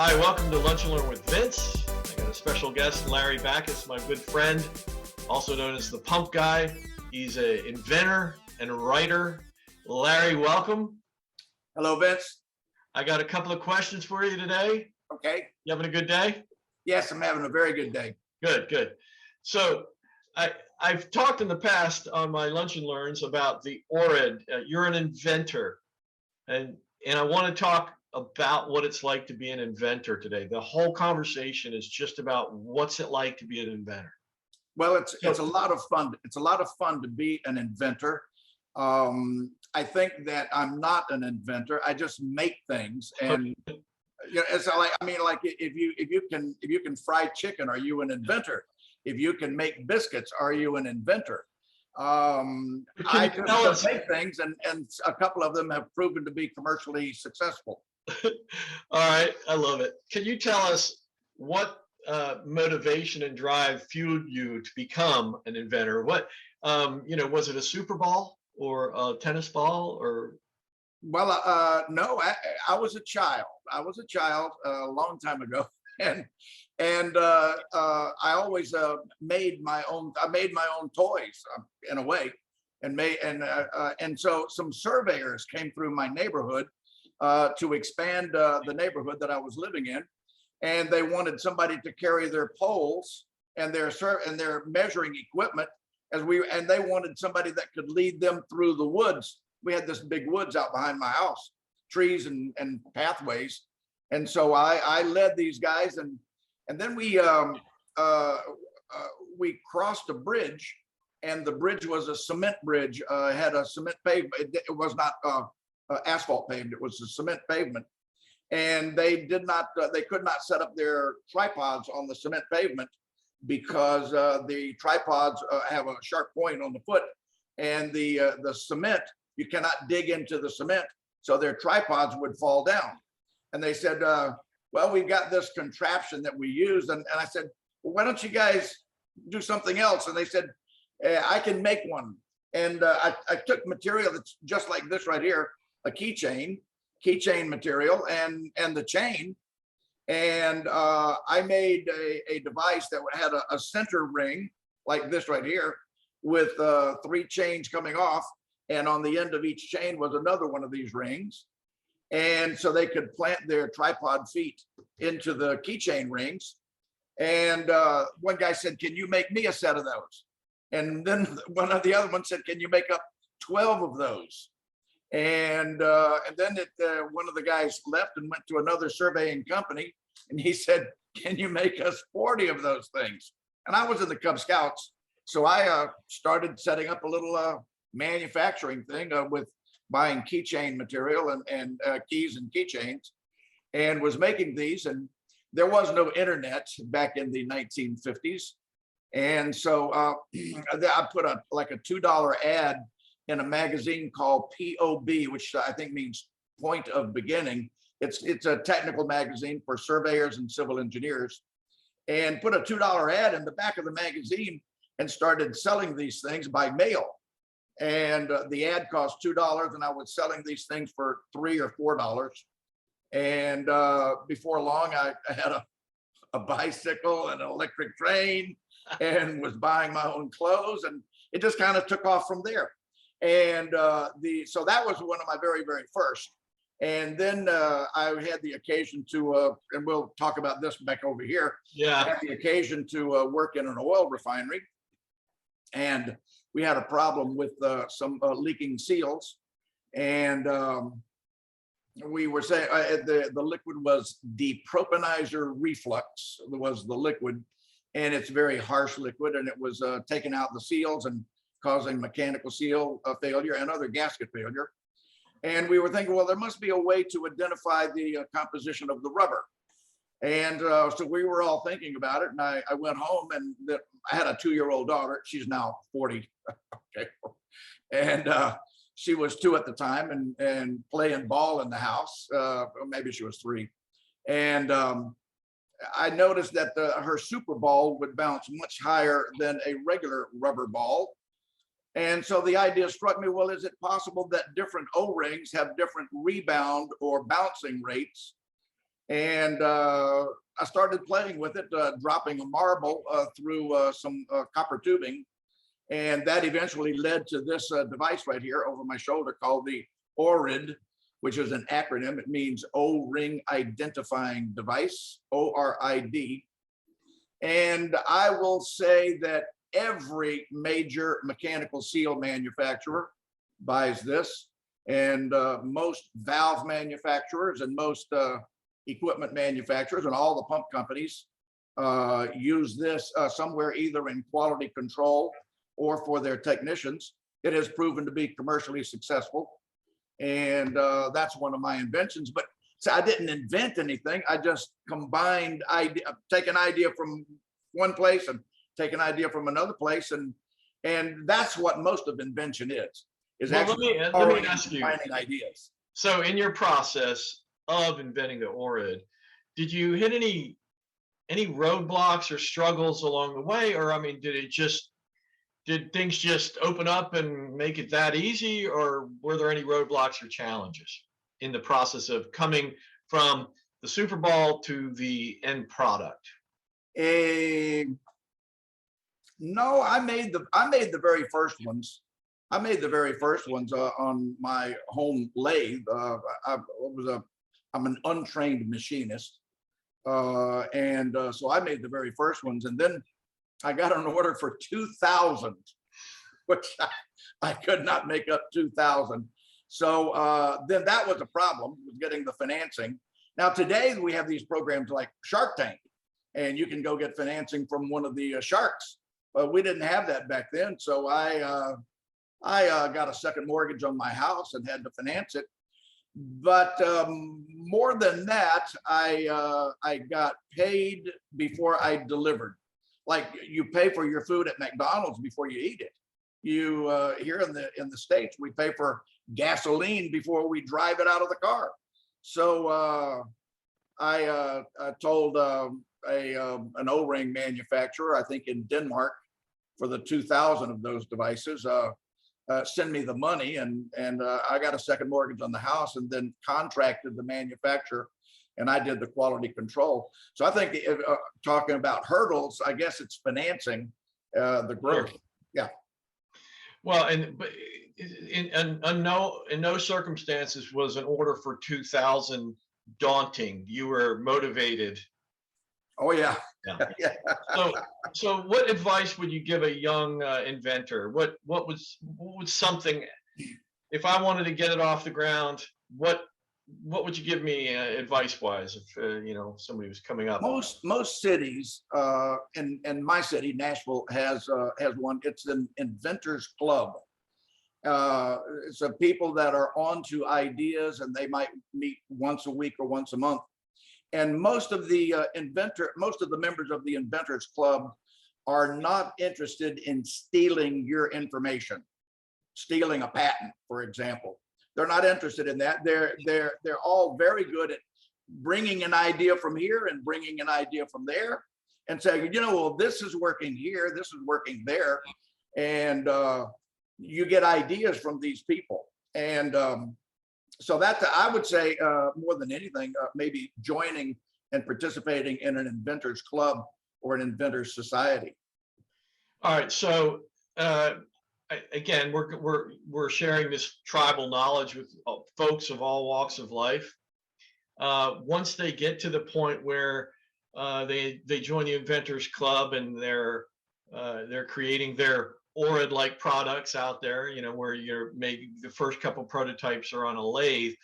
Hi, welcome to Lunch and Learn with Vince. I got a special guest, Larry Bachus, my good friend, also known as the Pump Guy. He's an inventor and a writer. Larry, welcome. Hello, Vince. I got a couple of questions for you today. Okay. You having a good day? Yes, I'm having a very good day. Good, good. So I've talked in the past on my Lunch and Learns about the ORID. You're an inventor, and I want to talk about what it's like to be an inventor today. The whole conversation is just about what's it like to be an inventor. Well, it's a lot of fun. It's a lot of fun to be an inventor. I think that I'm not an inventor. I just make things, and it's like, I mean, like if you can fry chicken, are you an inventor? If you can make biscuits, are you an inventor? I just make things, and a couple of them have proven to be commercially successful. All right, I love it. Can you tell us what motivation and drive fueled you to become an inventor? What, was it a Super Bowl or a tennis ball or? Well, no, I was a child. I was a child a long time ago, and I always made my own. I made my own toys in a way, and so some surveyors came through my neighborhood to expand the neighborhood that I was living in, and they wanted somebody to carry their poles and their measuring equipment and they wanted somebody that could lead them through the woods. We had this big woods out behind my house, trees and pathways, and so I led these guys, and then we crossed a bridge, and the bridge was a cement bridge, had a cement pavement. It was not asphalt paved, it was a cement pavement, and they could not set up their tripods on the cement pavement because the tripods have a sharp point on the foot, and the cement, you cannot dig into the cement, so their tripods would fall down. And they said, well, we've got this contraption that we use, and I said, well, why don't you guys do something else? And they said, I can make one. And I took material that's just like this right here, a keychain material, and the chain, and I made a device that had a center ring like this right here with 3 chains coming off, and on the end of each chain was another one of these rings, and so they could plant their tripod feet into the keychain rings. And one guy said, can you make me a set of those? And then one of the other ones said, can you make up 12 of those? And then one of the guys left and went to another surveying company, and he said, can you make us 40 of those things? And I was in the Cub Scouts, so I started setting up a little manufacturing thing with buying keychain material and keys and keychains, and was making these. And there was no internet back in the 1950s, and so I put like a $2 ad in a magazine called POB, which I think means Point of Beginning. It's a technical magazine for surveyors and civil engineers, and put a $2 ad in the back of the magazine and started selling these things by mail. And the ad cost $2, and I was selling these things for $3 or $4. And before long, I had a bicycle and an electric train, and was buying my own clothes, and it just kind of took off from there. And so that was one of my very, very first. And then I had the occasion to, and we'll talk about this back over here. Yeah. I had the occasion to work in an oil refinery, and we had a problem with some leaking seals, and we were saying the liquid was depropanizer reflux was the liquid, and it's very harsh liquid, and it was taking out the seals and causing mechanical seal failure and other gasket failure. And we were thinking, well, there must be a way to identify the composition of the rubber. And so we were all thinking about it, and I went home, and I had a 2-year-old daughter. She's now 40. Okay. And she was 2 at the time, and playing ball in the house. Maybe she was 3. And I noticed that her super ball would bounce much higher than a regular rubber ball. And so the idea struck me, well, is it possible that different O-rings have different rebound or bouncing rates? And I started playing with it, dropping a marble through some copper tubing. And that eventually led to this device right here over my shoulder called the ORID, which is an acronym. It means O-ring identifying device, ORID. And I will say that every major mechanical seal manufacturer buys this, and most valve manufacturers and most equipment manufacturers and all the pump companies use this somewhere either in quality control or for their technicians. It has proven to be commercially successful, and that's one of my inventions. But so I didn't invent anything. I just combined take an idea from one place and take an idea from another place, and that's what most of invention is Well, actually let me ask you. finding ideas. So, in your process of inventing the ORID, did you hit any roadblocks or struggles along the way, or I mean, did things just open up and make it that easy, or were there any roadblocks or challenges in the process of coming from the Super Bowl to the end product? No, I made the very first ones. I made the very first ones on my home lathe. I'm an untrained machinist, and so I made the very first ones, and then I got an order for 2,000, which I could not make up 2,000. So then that was a problem, was getting the financing. Now today we have these programs like Shark Tank, and you can go get financing from one of the sharks. But we didn't have that back then, so I got a second mortgage on my house and had to finance it. But more than that, I got paid before I delivered. Like you pay for your food at McDonald's before you eat it. You here in the States, we pay for gasoline before we drive it out of the car. So I told an O-ring manufacturer, I think in Denmark, for the 2,000 of those devices, send me the money, and I got a second mortgage on the house, and then contracted the manufacturer, and I did the quality control. So I think talking about hurdles, I guess it's financing the growth. Sure. Yeah. Well, but in no circumstances was an order for 2,000 daunting. You were motivated. Oh yeah. Yeah. Yeah. So what advice would you give a young inventor? What was something, if I wanted to get it off the ground, what would you give me advice wise if somebody was coming up? Most cities, in my city, Nashville has one. It's an inventors club. So people that are onto ideas, and they might meet once a week or once a month. And most of the members of the inventors club are not interested in stealing your information, stealing a patent, for example. They're not interested in that. They're all very good at bringing an idea from here and bringing an idea from there, and saying, well, this is working here, this is working there, and you get ideas from these people. And so that I would say more than anything, maybe joining and participating in an inventors club or an inventors society. All right. So again, we're sharing this tribal knowledge with folks of all walks of life. Once they get to the point where they join the inventors club and they're creating their ORID-like products out there, where you're maybe the first couple prototypes are on a lathe.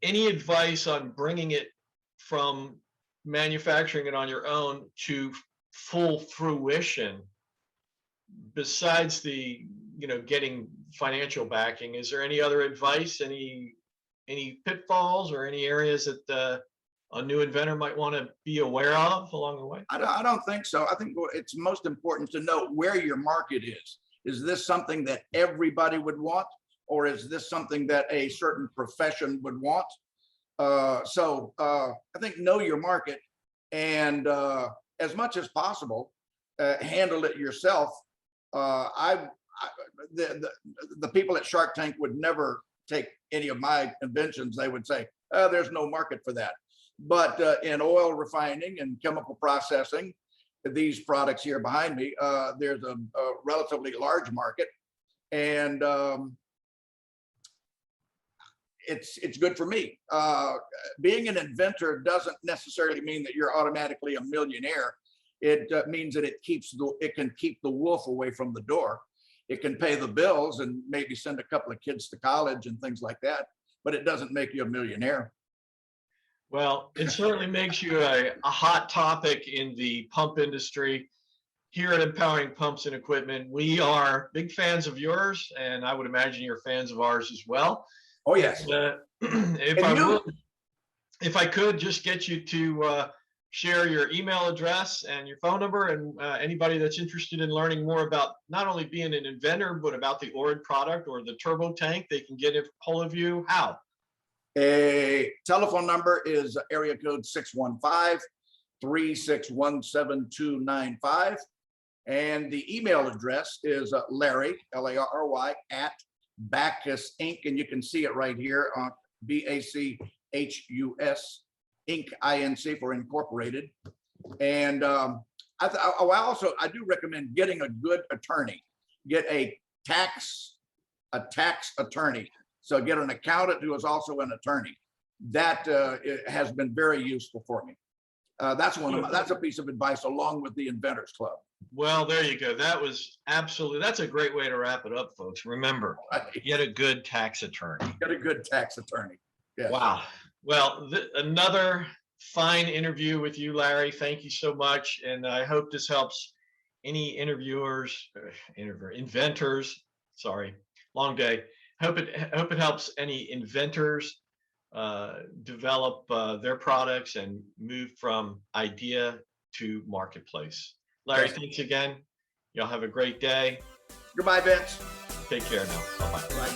Any advice on bringing it from manufacturing it on your own to full fruition, besides the getting financial backing? Is there any other advice, any pitfalls, or any areas that a new inventor might want to be aware of along the way? I don't think so. I think it's most important to know where your market is. Is this something that everybody would want, or is this something that a certain profession would want? So I think know your market, and as much as possible, handle it yourself. The people at Shark Tank would never take any of my inventions. They would say, there's no market for that. But in oil refining and chemical processing, these products here behind me, there's a relatively large market, and it's good for me. Being an inventor doesn't necessarily mean that you're automatically a millionaire. It means that it can keep the wolf away from the door. It can pay the bills and maybe send a couple of kids to college and things like that, but it doesn't make you a millionaire. Well, it certainly makes you a hot topic in the pump industry. Here at Empowering Pumps and Equipment, we are big fans of yours, and I would imagine you're fans of ours as well. Oh, yes. If I could just get you to share your email address and your phone number, and anybody that's interested in learning more about not only being an inventor, but about the ORID product or the turbo tank, they can get a hold of you. How? A telephone number is area code 615-361-7295. And the email address is Larry, L-A-R-R-Y, at Bachus Inc. And you can see it right here on B-A-C-H-U-S, Inc., I-N-C for incorporated. And I do recommend getting a good attorney. Get a tax attorney. So get an accountant who is also an attorney. That has been very useful for me. That's a piece of advice along with the Inventors Club. Well, there you go. That's a great way to wrap it up, folks. Remember, get a good tax attorney. Get a good tax attorney. Yes. Wow. Well, another fine interview with you, Larry. Thank you so much. And I hope this helps any inventors, sorry, long day. Hope it helps any inventors develop their products and move from idea to marketplace. Larry, thanks again. Y'all have a great day. Goodbye, Vince. Take care now. Bye-bye. Bye.